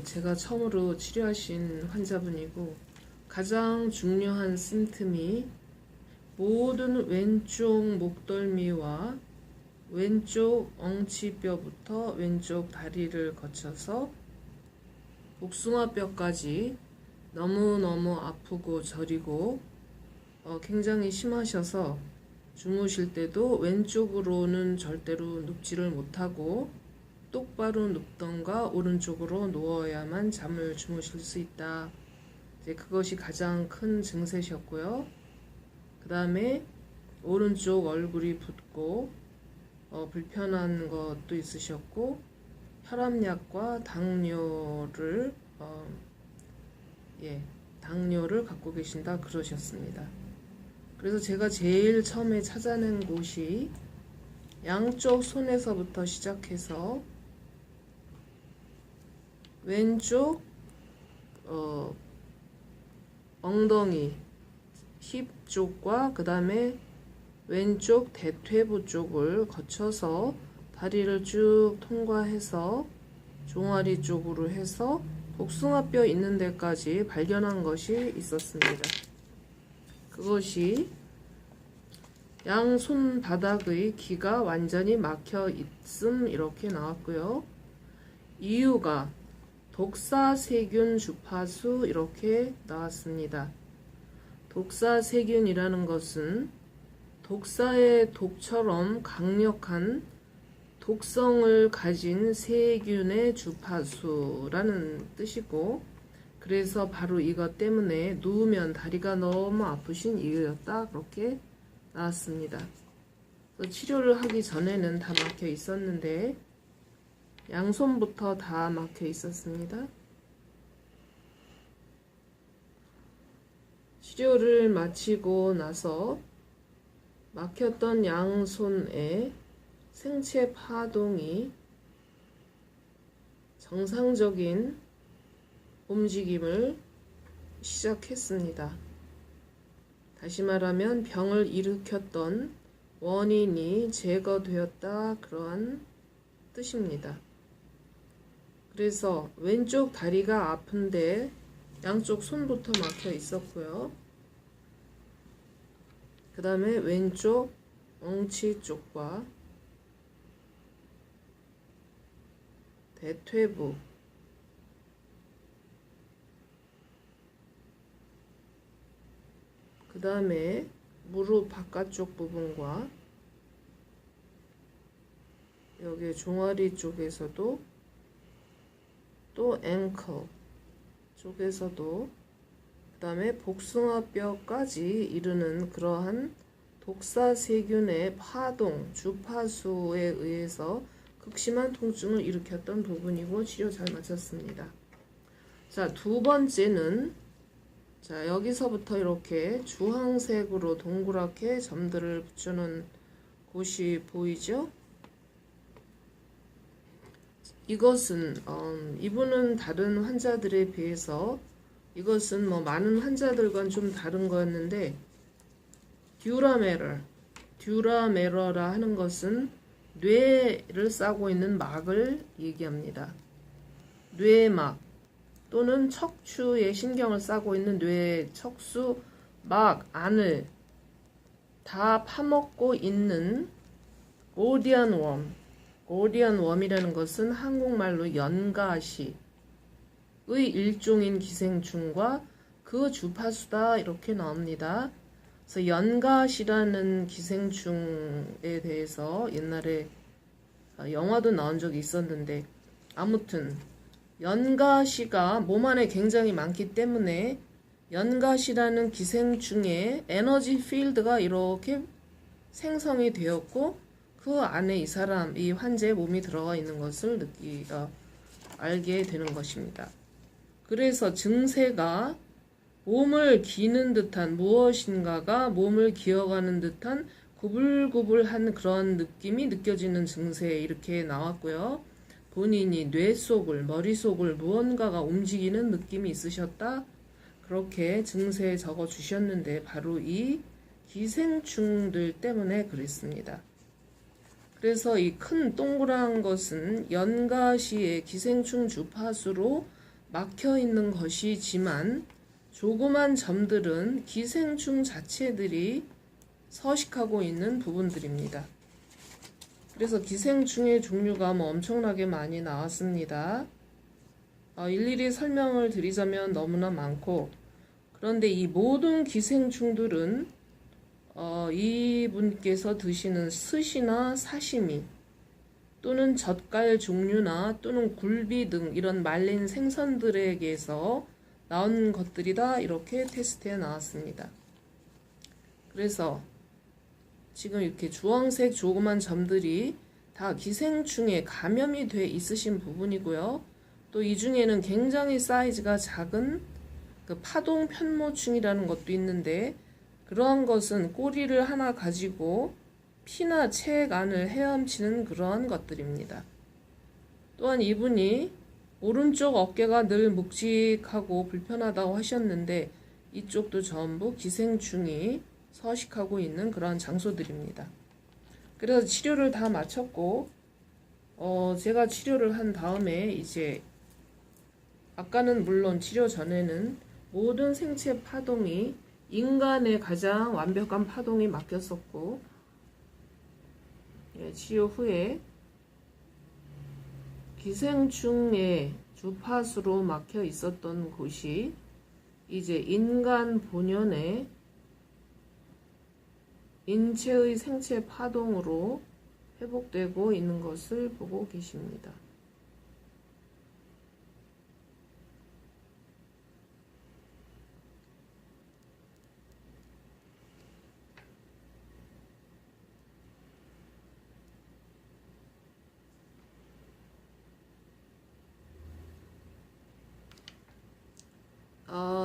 제가 처음으로 치료하신 환자분이고 가장 중요한 심틈이 모든 왼쪽 목덜미와 왼쪽 엉치뼈부터 왼쪽 다리를 거쳐서 복숭아뼈까지 너무너무 아프고 저리고 굉장히 심하셔서 주무실 때도 왼쪽으로는 절대로 눕지를 못하고 똑바로 눕던가 오른쪽으로 누워야만 잠을 주무실 수 있다. 이제 그것이 가장 큰 증세셨고요. 그 다음에 오른쪽 얼굴이 붓고 불편한 것도 있으셨고 혈압약과 당뇨를 당뇨를 갖고 계신다 그러셨습니다. 그래서 제가 제일 처음에 찾아낸 곳이 양쪽 손에서부터 시작해서 왼쪽 엉덩이 힙 쪽과 그 다음에 왼쪽 대퇴부 쪽을 거쳐서 다리를 쭉 통과해서 종아리 쪽으로 해서 복숭아뼈 있는 데까지 발견한 것이 있었습니다. 그것이 양손 바닥의 기가 완전히 막혀 있음 이렇게 나왔고요. 이유가 독사세균 주파수 이렇게 나왔습니다. 독사세균이라는 것은 독사의 독처럼 강력한 독성을 가진 세균의 주파수라는 뜻이고, 그래서 바로 이것 때문에 누우면 다리가 너무 아프신 이유였다 그렇게 나왔습니다. 치료를 하기 전에는 다 막혀 있었는데 양손부터 다 막혀 있었습니다. 치료를 마치고 나서 막혔던 양손에 생체 파동이 정상적인 움직임을 시작했습니다. 다시 말하면 병을 일으켰던 원인이 제거되었다 그러한 뜻입니다. 그래서 왼쪽 다리가 아픈데 양쪽 손부터 막혀 있었고요. 그 다음에 왼쪽 엉치 쪽과 대퇴부, 그 다음에 무릎 바깥쪽 부분과 여기 종아리 쪽에서도 또 앵클 쪽에서도 그 다음에 복숭아뼈까지 이르는 그러한 독사세균의 파동, 주파수에 의해서 극심한 통증을 일으켰던 부분이고 치료 잘 마쳤습니다. 자, 두 번째는 여기서부터 이렇게 주황색으로 동그랗게 점들을 붙여놓은 곳이 보이죠? 이것은 이분은 다른 환자들에 비해서 이것은 많은 환자들과는 좀 다른 거였는데 듀라메러라 하는 것은 뇌를 싸고 있는 막을 얘기합니다. 뇌막 또는 척추에 신경을 싸고 있는 뇌 척수 막 안을 다 파먹고 있는 고디언웜. 고디언웜이라는 것은 한국말로 연가시의 일종인 기생충과 그 주파수다 이렇게 나옵니다. 그래서 연가시라는 기생충에 대해서 옛날에 영화도 나온 적이 있었는데, 아무튼 연가시가 몸 안에 굉장히 많기 때문에 연가시라는 기생충의 에너지 필드가 이렇게 생성이 되었고 그 안에 이 환자의 몸이 들어가 있는 것을 알게 되는 것입니다. 그래서 증세가 몸을 기는 듯한 무엇인가가 몸을 기어가는 듯한 구불구불한 그런 느낌이 느껴지는 증세 이렇게 나왔고요. 본인이 뇌 속을, 머릿속을 무언가가 움직이는 느낌이 있으셨다. 그렇게 증세에 적어 주셨는데 바로 이 기생충들 때문에 그랬습니다. 그래서 이 큰 동그란 것은 연가시의 기생충 주파수로 막혀 있는 것이지만 조그만 점들은 기생충 자체들이 서식하고 있는 부분들입니다. 그래서 기생충의 종류가 엄청나게 많이 나왔습니다. 일일이 설명을 드리자면 너무나 많고, 그런데 이 모든 기생충들은 이분께서 드시는 스시나 사시미 또는 젓갈 종류나 또는 굴비 등 이런 말린 생선들에게서 나온 것들이다, 이렇게 테스트에 나왔습니다. 그래서 지금 이렇게 주황색 조그만 점들이 다 기생충에 감염이 돼 있으신 부분이고요. 또 이 중에는 굉장히 사이즈가 작은 그 파동 편모충이라는 것도 있는데, 그러한 것은 꼬리를 하나 가지고 피나 책 안을 헤엄치는 그러한 것들입니다. 또한 이분이 오른쪽 어깨가 늘 묵직하고 불편하다고 하셨는데, 이쪽도 전부 기생충이 서식하고 있는 그러한 장소들입니다. 그래서 치료를 다 마쳤고, 제가 치료를 한 다음에 이제 아까는 물론 치료 전에는 모든 생체 파동이 인간의 가장 완벽한 파동이 맡겼었고, 치료 후에 기생충의 주파수로 막혀 있었던 곳이 이제 인간 본연의 인체의 생체 파동으로 회복되고 있는 것을 보고 계십니다.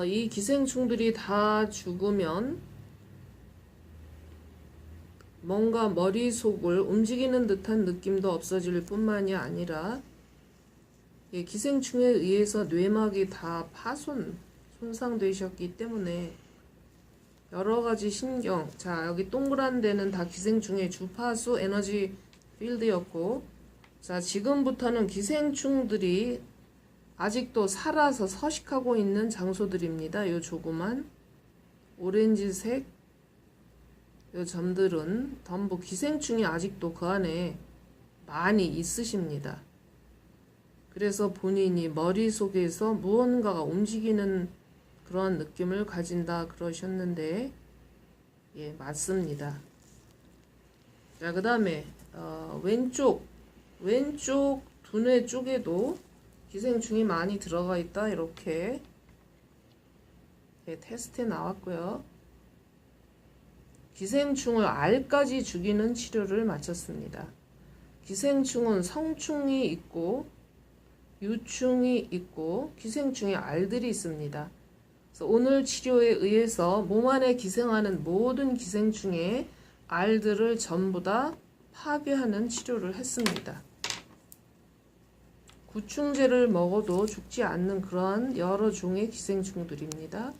이 기생충들이 다 죽으면 뭔가 머릿속을 움직이는 듯한 느낌도 없어질 뿐만이 아니라 기생충에 의해서 뇌막이 다 손상되셨기 때문에 여러가지 신경, 자 여기 동그란 데는 다 기생충의 주파수 에너지 필드였고, 자 지금부터는 기생충들이 아직도 살아서 서식하고 있는 장소들입니다. 요 조그만 오렌지색 요 점들은 전부 기생충이 아직도 그 안에 많이 있으십니다. 그래서 본인이 머릿속에서 무언가가 움직이는 그런 느낌을 가진다 그러셨는데, 맞습니다. 자, 그 다음에 왼쪽 두뇌 쪽에도 기생충이 많이 들어가 있다, 이렇게 테스트에 나왔고요. 기생충을 알까지 죽이는 치료를 마쳤습니다. 기생충은 성충이 있고 유충이 있고 기생충의 알들이 있습니다. 그래서 오늘 치료에 의해서 몸 안에 기생하는 모든 기생충의 알들을 전부 다 파괴하는 치료를 했습니다. 구충제를 먹어도 죽지 않는 그러한 여러 종의 기생충들입니다.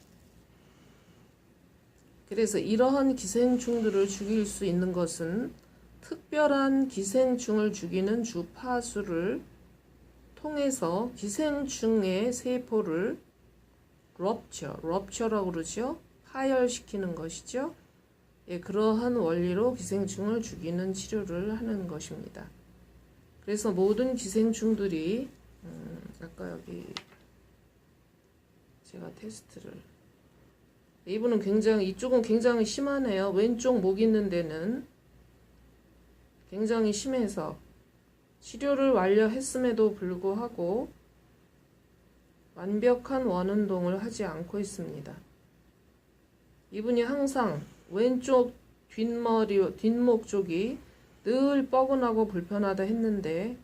그래서 이러한 기생충들을 죽일 수 있는 것은 특별한 기생충을 죽이는 주파수를 통해서 기생충의 세포를 rupture라고 그러죠. 파열시키는 것이죠. 그러한 원리로 기생충을 죽이는 치료를 하는 것입니다. 그래서 모든 기생충들이 아까 여기 제가 테스트를, 이분은 이쪽은 굉장히 심하네요. 왼쪽 목 있는 데는 굉장히 심해서 치료를 완료했음에도 불구하고 완벽한 원운동을 하지 않고 있습니다. 이분이 항상 왼쪽 뒷목 쪽이 늘 뻐근하고 불편하다 했는데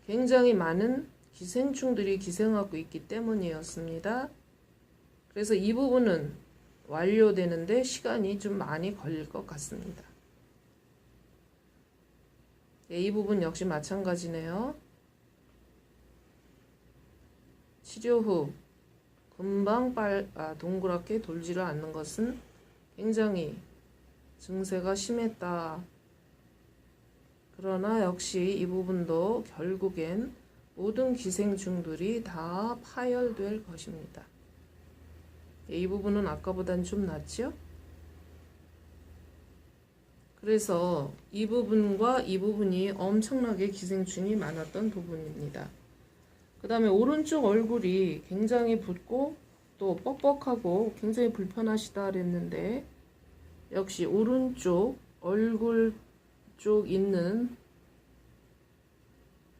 굉장히 많은 기생충들이 기생하고 있기 때문이었습니다. 그래서 이 부분은 완료되는데 시간이 좀 많이 걸릴 것 같습니다. 이 부분 역시 마찬가지네요. 치료 후 금방 동그랗게 돌지를 않는 것은 굉장히 증세가 심했다. 그러나 역시 이 부분도 결국엔 모든 기생충들이 다 파열될 것입니다. 이 부분은 아까보단 좀 낫죠? 그래서 이 부분과 이 부분이 엄청나게 기생충이 많았던 부분입니다. 그 다음에 오른쪽 얼굴이 굉장히 붓고 또 뻑뻑하고 굉장히 불편하시다 그랬는데, 역시 오른쪽 얼굴 쪽 있는,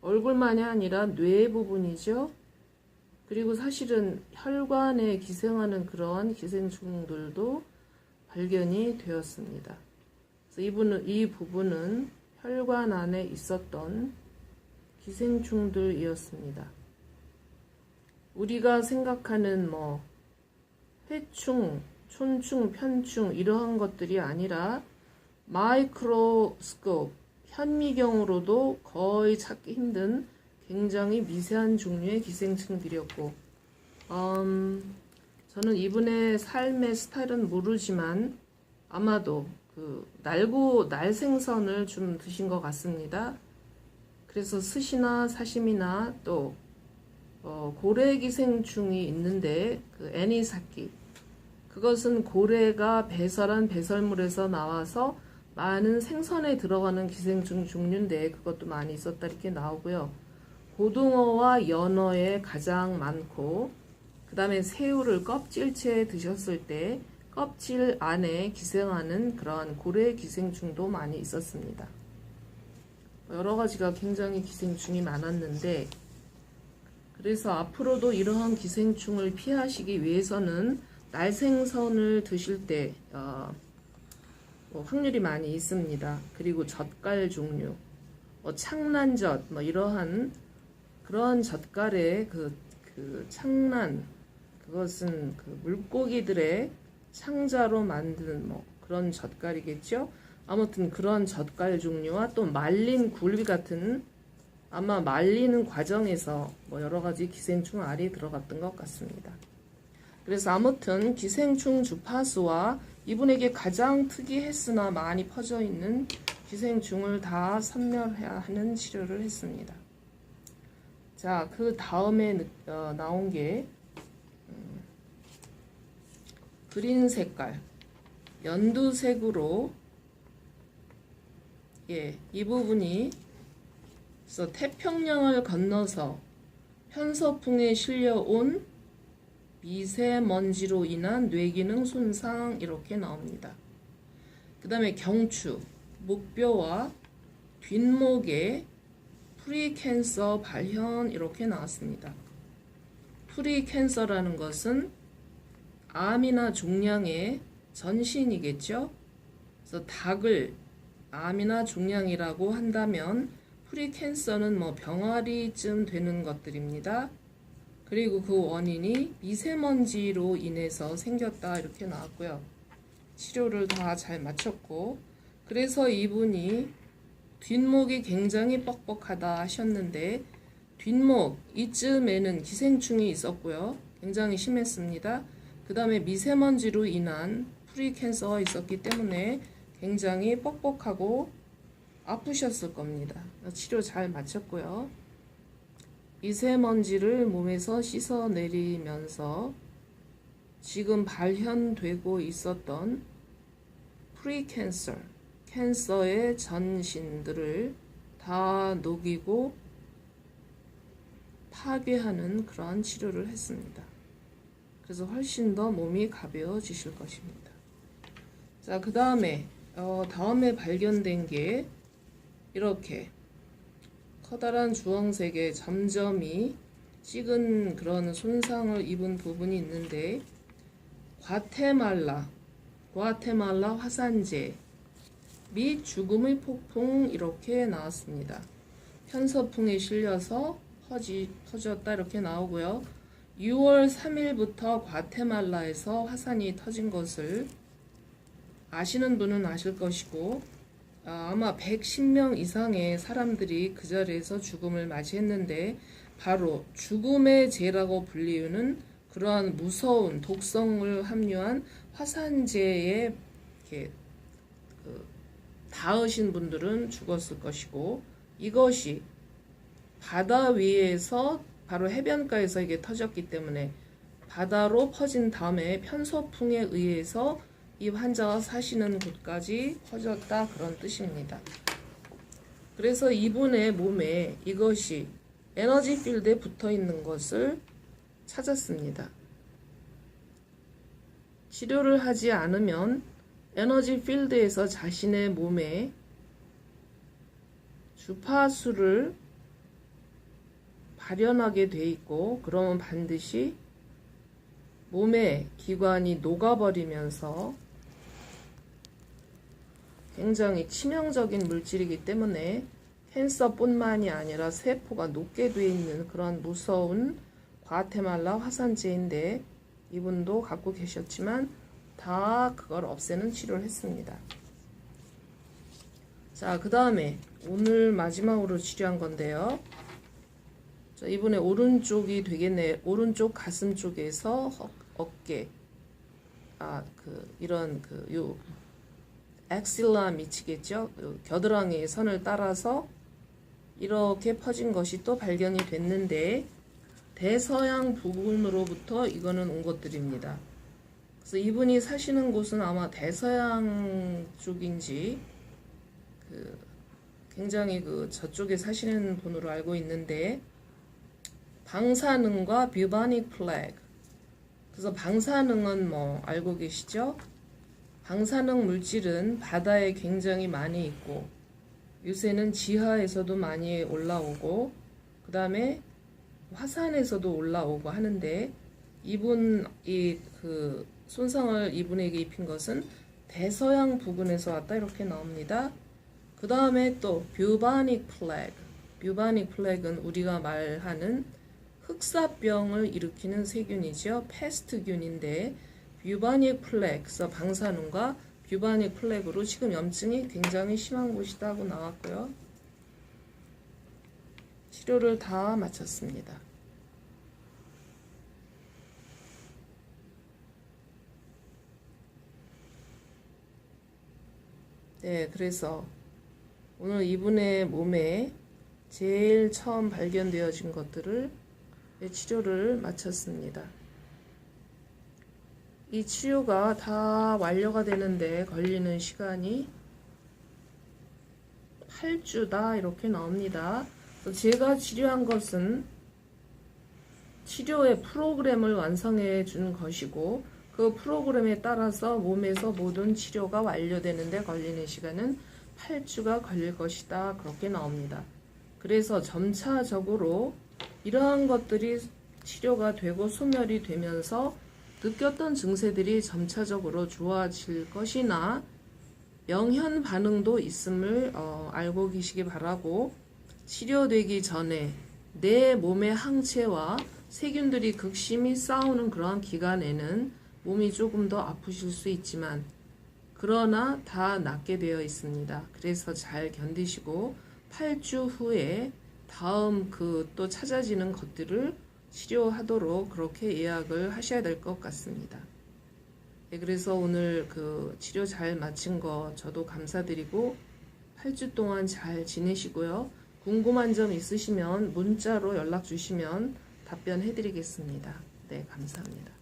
얼굴만이 아니라 뇌 부분이죠. 그리고 사실은 혈관에 기생하는 그런 기생충들도 발견이 되었습니다. 그래서 이 부분은 혈관 안에 있었던 기생충들이었습니다. 우리가 생각하는 회충, 촌충, 편충 이러한 것들이 아니라 마이크로스코프, 현미경으로도 거의 찾기 힘든 굉장히 미세한 종류의 기생충들이었고, 저는 이분의 삶의 스타일은 모르지만 아마도 날생선을 좀 드신 것 같습니다. 그래서 스시나 사시미나 또 고래 기생충이 있는데, 애니사키, 그것은 고래가 배설한 배설물에서 나와서 많은 생선에 들어가는 기생충 종류인데, 그것도 많이 있었다 이렇게 나오고요. 고등어와 연어에 가장 많고, 그 다음에 새우를 껍질째 드셨을 때 껍질 안에 기생하는 그러한 고래 기생충도 많이 있었습니다. 여러 가지가 굉장히 기생충이 많았는데, 그래서 앞으로도 이러한 기생충을 피하시기 위해서는 날생선을 드실 때 확률이 많이 있습니다. 그리고 젓갈 종류, 창란젓, 이러한 그러한 젓갈의 창란, 그것은 물고기들의 창자로 만든 그런 젓갈이겠죠. 아무튼 그런 젓갈 종류와 또 말린 굴비 같은, 아마 말리는 과정에서 여러 가지 기생충 알이 들어갔던 것 같습니다. 그래서 아무튼 기생충 주파수와 이분에게 가장 특이했으나 많이 퍼져 있는 기생충을 다 섬멸해야 하는 치료를 했습니다. 자, 그 다음에 나온 게 그린 색깔, 연두색으로, 이 부분이 그래서 태평양을 건너서 편서풍에 실려온 미세먼지로 인한 뇌기능 손상 이렇게 나옵니다. 그 다음에 경추, 목뼈와 뒷목에 프리캔서 발현 이렇게 나왔습니다. 프리캔서라는 것은 암이나 종양의 전신이겠죠. 그래서 닭을 암이나 종양이라고 한다면 프리캔서는 병아리쯤 되는 것들입니다. 그리고 그 원인이 미세먼지로 인해서 생겼다 이렇게 나왔고요. 치료를 다 잘 마쳤고, 그래서 이분이 뒷목이 굉장히 뻑뻑하다 하셨는데, 뒷목 이쯤에는 기생충이 있었고요. 굉장히 심했습니다. 그 다음에 미세먼지로 인한 프리캔서가 있었기 때문에 굉장히 뻑뻑하고 아프셨을 겁니다. 치료 잘 마쳤고요. 미세먼지를 몸에서 씻어내리면서 지금 발현되고 있었던 프리캔서, 캔서의 전신들을 다 녹이고 파괴하는 그런 치료를 했습니다. 그래서 훨씬 더 몸이 가벼워지실 것입니다. 자, 그 다음에 다음에 발견된 게 이렇게 커다란 주황색의 점점이 찍은 그런 손상을 입은 부분이 있는데, 과테말라 화산재 및 죽음의 폭풍 이렇게 나왔습니다. 편서풍에 실려서 터졌다 이렇게 나오고요. 6월 3일부터 과테말라에서 화산이 터진 것을 아시는 분은 아실 것이고, 아마 110명 이상의 사람들이 그 자리에서 죽음을 맞이했는데, 바로 죽음의 재라고 불리우는 그러한 무서운 독성을 함유한 화산재에 이렇게 닿으신 분들은 죽었을 것이고, 이것이 바다 위에서 바로 해변가에서 이게 터졌기 때문에 바다로 퍼진 다음에 편서풍에 의해서 이 환자가 사시는 곳까지 퍼졌다, 그런 뜻입니다. 그래서 이분의 몸에 이것이 에너지 필드에 붙어 있는 것을 찾았습니다. 치료를 하지 않으면 에너지 필드에서 자신의 몸에 주파수를 발현하게 돼 있고, 그러면 반드시 몸의 기관이 녹아버리면서 굉장히 치명적인 물질이기 때문에 캔서뿐만이 아니라 세포가 녹게 돼 있는 그런 무서운 과테말라 화산재인데, 이분도 갖고 계셨지만 다 그걸 없애는 치료를 했습니다. 자, 그 다음에 오늘 마지막으로 치료한 건데요. 자, 이분의 오른쪽이 되겠네. 오른쪽 가슴 쪽에서 어깨, 요 엑실라 미치겠죠? 겨드랑이 선을 따라서 이렇게 퍼진 것이 또 발견이 됐는데, 대서양 부근으로부터 이거는 온 것들입니다. 그래서 이분이 사시는 곳은 아마 대서양 쪽인지 굉장히 저쪽에 사시는 분으로 알고 있는데, 방사능과 뷰바닉 플래그. 그래서 방사능은 뭐 알고 계시죠? 방사능 물질은 바다에 굉장히 많이 있고, 요새는 지하에서도 많이 올라오고, 그 다음에 화산에서도 올라오고 하는데, 이분이 손상을 이분에게 입힌 것은 대서양 부근에서 왔다, 이렇게 나옵니다. 그 다음에 또 뷰바닉 플래그. 뷰바닉 플래그는 우리가 말하는 흑사병을 일으키는 세균이죠. 패스트균인데, 뷰바닉 플래그에서 방사능과 뷰바닉 플래그로 지금 염증이 굉장히 심한 곳이다 하고 나왔고요. 치료를 다 마쳤습니다. 네, 그래서 오늘 이분의 몸에 제일 처음 발견되어진 것들을 치료를 마쳤습니다. 이 치료가 다 완료가 되는데 걸리는 시간이 8주다, 이렇게 나옵니다. 제가 치료한 것은 치료의 프로그램을 완성해 준 것이고, 그 프로그램에 따라서 몸에서 모든 치료가 완료되는데 걸리는 시간은 8주가 걸릴 것이다, 그렇게 나옵니다. 그래서 점차적으로 이러한 것들이 치료가 되고 소멸이 되면서 느꼈던 증세들이 점차적으로 좋아질 것이나 명현 반응도 있음을 알고 계시기 바라고, 치료되기 전에 내 몸의 항체와 세균들이 극심히 싸우는 그러한 기간에는 몸이 조금 더 아프실 수 있지만, 그러나 다 낫게 되어 있습니다. 그래서 잘 견디시고 8주 후에 다음 또 찾아지는 것들을 치료하도록 그렇게 예약을 하셔야 될 것 같습니다. 네, 그래서 오늘 치료 잘 마친 거 저도 감사드리고, 8주 동안 잘 지내시고요. 궁금한 점 있으시면 문자로 연락 주시면 답변해 드리겠습니다. 네, 감사합니다.